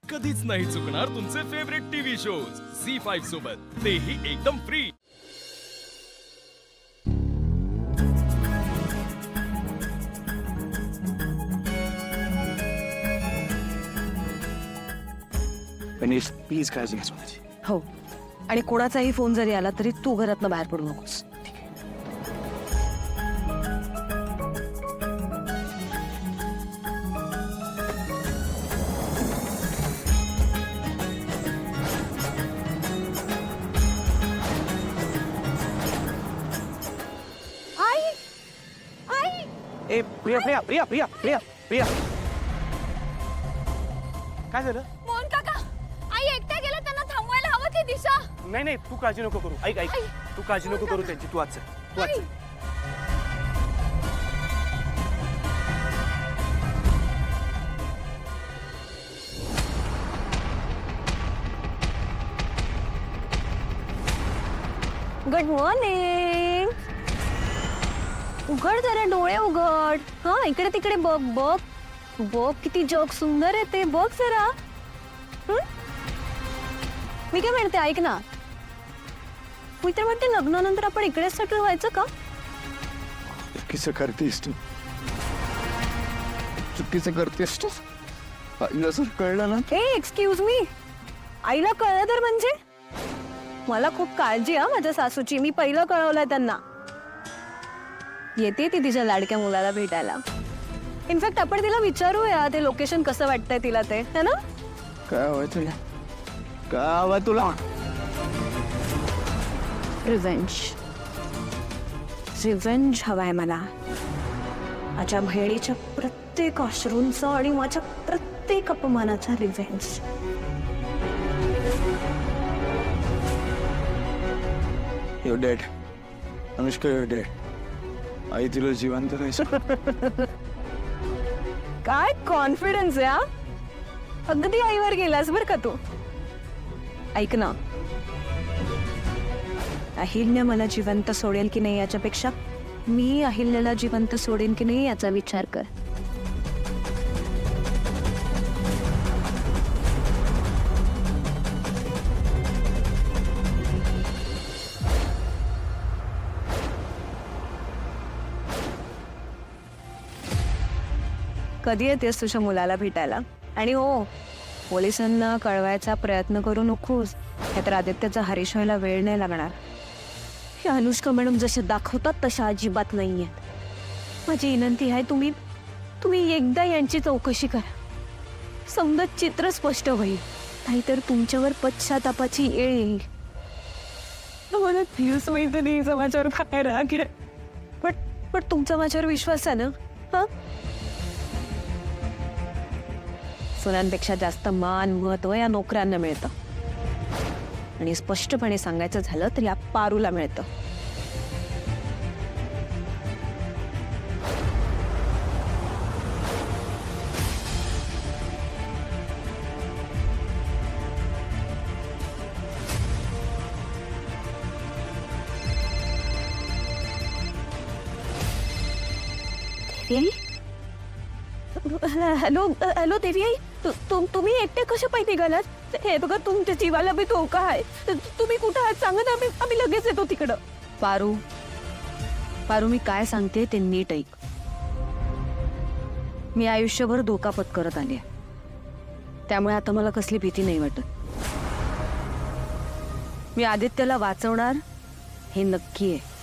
कधीच नाही चुकणार तुमचे फेवरेट टीव्ही शोज झी5 सोबत, तेही एकदम फ्री। गणेश प्लीज काळजी घ्या स्वतःची। हो, आणि कोणाचाही फोन जरी आला तरी तू घरातनं बाहेर पडू नकोस। आई, आई, ए प्रिया प्रिया प्रिया प्रिया प्रिया प्रिया काय झालं? मोहन काका, आई एकट्या गेल्या, त्यांना थांबवायला हवं ती दिशा। नाही नाही तू काळजी नको करू, ऐक ऐक, तू काळजी नको करू त्यांची, तू आज चल, तू आज चल। Good morning. उघड जरा डोळे उघड। हा, इकडे तिकडे बघ बघ बघ, किती जग सुंदर आहे ते बघ जरा। मी काय म्हणते, ऐक ना, मी तर म्हणते लग्नानंतर आपण इकडेच सेटल व्हायचं का? चुकीचं करतेस तू, चुकीचं करतेस तू। आईला जर कळलं ना, ए एक्सक्यूज मी, आईला कळलं तर म्हणजे? मला खूप काळजी आहे माझ्या सासूची, मी पहिलं कळवलंय त्यांना। येते ती तिच्या लाडक्या मुलाला भेटायला। इनफॅक्ट आपण तिला विचारूया ते लोकेशन कसं वाटतंय तिला, ते है ना? काय हवंय तुला, काय हवंय तुला? रिव्हेंज, रिव्हेंज हवाय मला। माझ्या बहिणीच्या प्रत्येक अश्रूंचा आणि माझ्या प्रत्येक अपमानाचा revenge. You dead Anushka, you dead. आई तुला जिवंत राहायचं। काय कॉन्फिडन्स आहे, अगदी आईवर गेलास बर का तू। ऐक ना, अहिल्या मला जिवंत सोडेल की नाही याच्यापेक्षा मी अहिल्याला जिवंत सोडेन की नाही याचा विचार कर। कधी येतेस तुझ्या मुलाला भेटायला? आणि हो, पोलिसांना कळवायचा प्रयत्न करू नकोस, नाहीतर आदित्यचा हरीश व्हायला वेळ नाही लागणार। हे अनुष्का मॅडम जसे दाखवतात तशा अजिबात नाहीये। माझी विनंती आहे, तुम्ही एकदा यांची चौकशी करा, समजा चित्र स्पष्ट होईल, नाहीतर तुमच्यावर पश्चातापाची येळ येईल। मला दिवस माहिती नाही माझ्यावर काय राग आहे, पण तुमचा माझ्यावर विश्वास आहे ना? हा, सुनांपेक्षा जास्त मान महत्व या नोकऱ्यांना मिळतं, आणि स्पष्टपणे सांगायचं झालं तर या पारूला मिळतं। हॅलो हॅलो देवी आई, तुम्ही एकटे कशा पाहिजे निघालात? हे बघा, तुमच्या जीवाला बी धोका आहे। तुम्ही कुठं आहात सांगा ना, आम्ही लगेच येतो तिकडं। पारू, पारू, मी काय सांगते ते नीट ऐक। मी आयुष्यभर धोका पत्करत आली आहे, त्यामुळे आता मला कसली भीती नाही वाटत। मी आदित्यला वाचवणार हे नक्की आहे।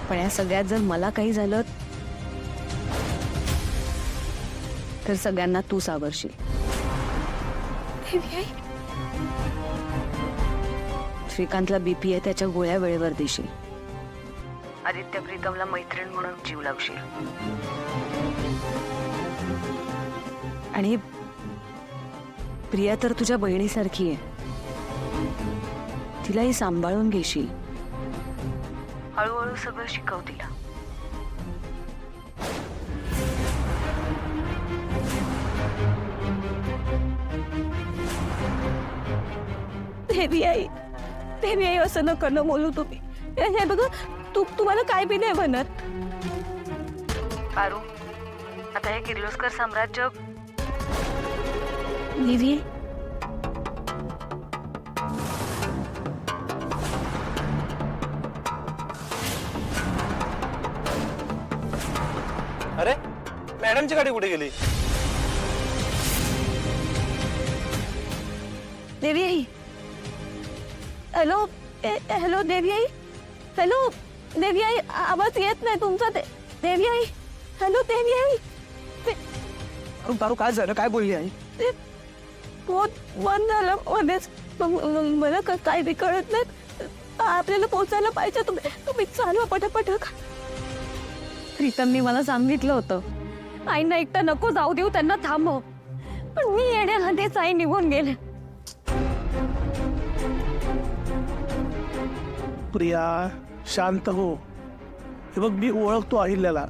पण या सगळ्यात जर मला काही झालं तर सगळ्यांना तू सावरशील। श्रीकांतला बीपी आहे, त्याच्या गोळ्या वेळेवर देशील। आदित्य प्रीतमला मैत्रीण म्हणून जीव लावशील, आणि प्रिया तर तुझ्या बहिणीसारखी आहे, तिलाही सांभाळून घेशील। हळूहळू सगळं शिकव तिला। देवी आई असं नका न बोलू तुम्ही। हे बघा, तुम्हाला काय बी नाही म्हणत. पारू, आता हे किर्लोस्कर साम्राज्य निधी अरे मॅडमची गाडी कुठे गेली? देवी आई. हॅलो हॅलो देवी आई. हॅलो देवी आई, आवाज येत नाही तुमचा. देवी आई. हॅलो देवी आई. पारू काय झालं? काय बोलली आई? ते पोट बंद झालं मध्येच. मला काय बी कळत नाही. आपल्याला पोचायला पाहिजे. तुम्ही चालवा पटापट. प्रीतमनी मला सांगितलं होतं, आईना एकटा नको जाऊ देऊ, त्यांना थांबव. पण मी येण्याआधीच आई निघून गेले. प्रिया शांत हो. हे बघ, मी ओळखतो अहिल्याला.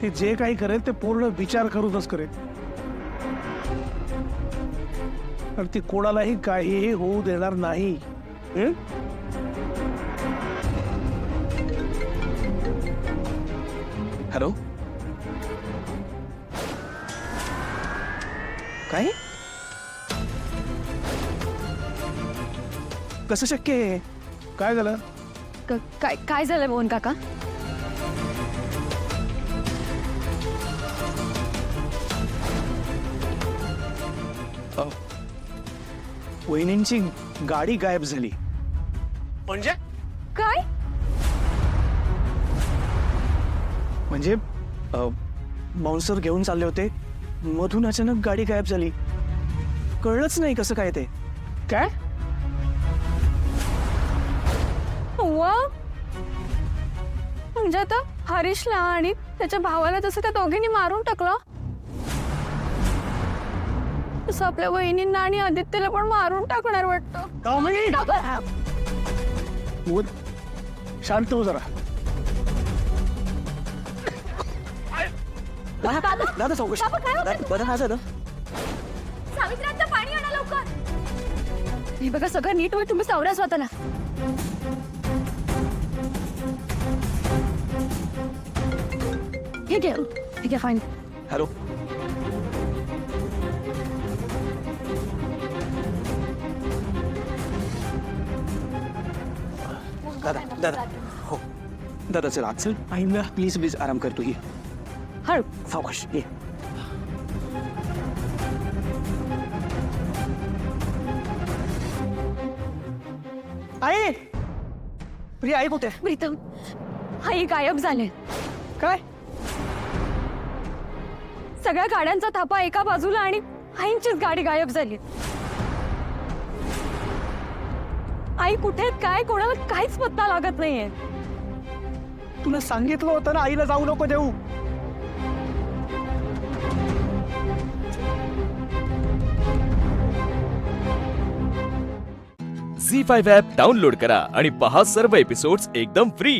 ती जे काही करेल ते पूर्ण विचार करूनच करेल. आणि ती कोणालाही काहीही होऊ देणार नाही. हॅलो, काय? कसं शक्य आहे? काय झालं? काय झालं मोहन काका? वहिनींची गाडी गायब झाली. म्हणजे काय? म्हणजे बाउन्सर घेऊन चालले होते, मधून अचानक गाडी गायब झाली. कळलंच नाही कसं काय ते. काय? वा, म्हणजे आता हरीशला आणि त्याच्या भावाला तसं त्या दोघींनी मारून टाकलं, तसं आपल्या वहिनींना आणि आदित्यला पण मारून टाकणार वाटतं. बोल, शांत हो जरा. दादा चौकशी. बाबा, काय होतं? दादा काय झालं? सावित्र्यांचं पाणी आणा लवकर. हे बघा, सगळं नीट होईल. तुम्ही सावरा स्वतःला. ठीक आहे फाईन. हॅलो, दादा दादा हो दादा, चल आज चल. आईला प्लीज प्लीज आराम करतो. ये हळू. सावकाश ये. आई, प्रिया आई कुठे? प्रीतम, आई गायब झाले. काय? सगळ्या गाड्यांचा थापा एका बाजूला आणि आईंचीच गाडी गायब झाली. आई कुठे आहेत, काय, कोणाला काहीच पत्ता लागत नाहीये. तुला सांगितलं होतं ना आईला जाऊ नको देऊ. झी 5 ॲप डाउनलोड करा आणि पहा सर्व एपिसोड्स एकदम फ्री.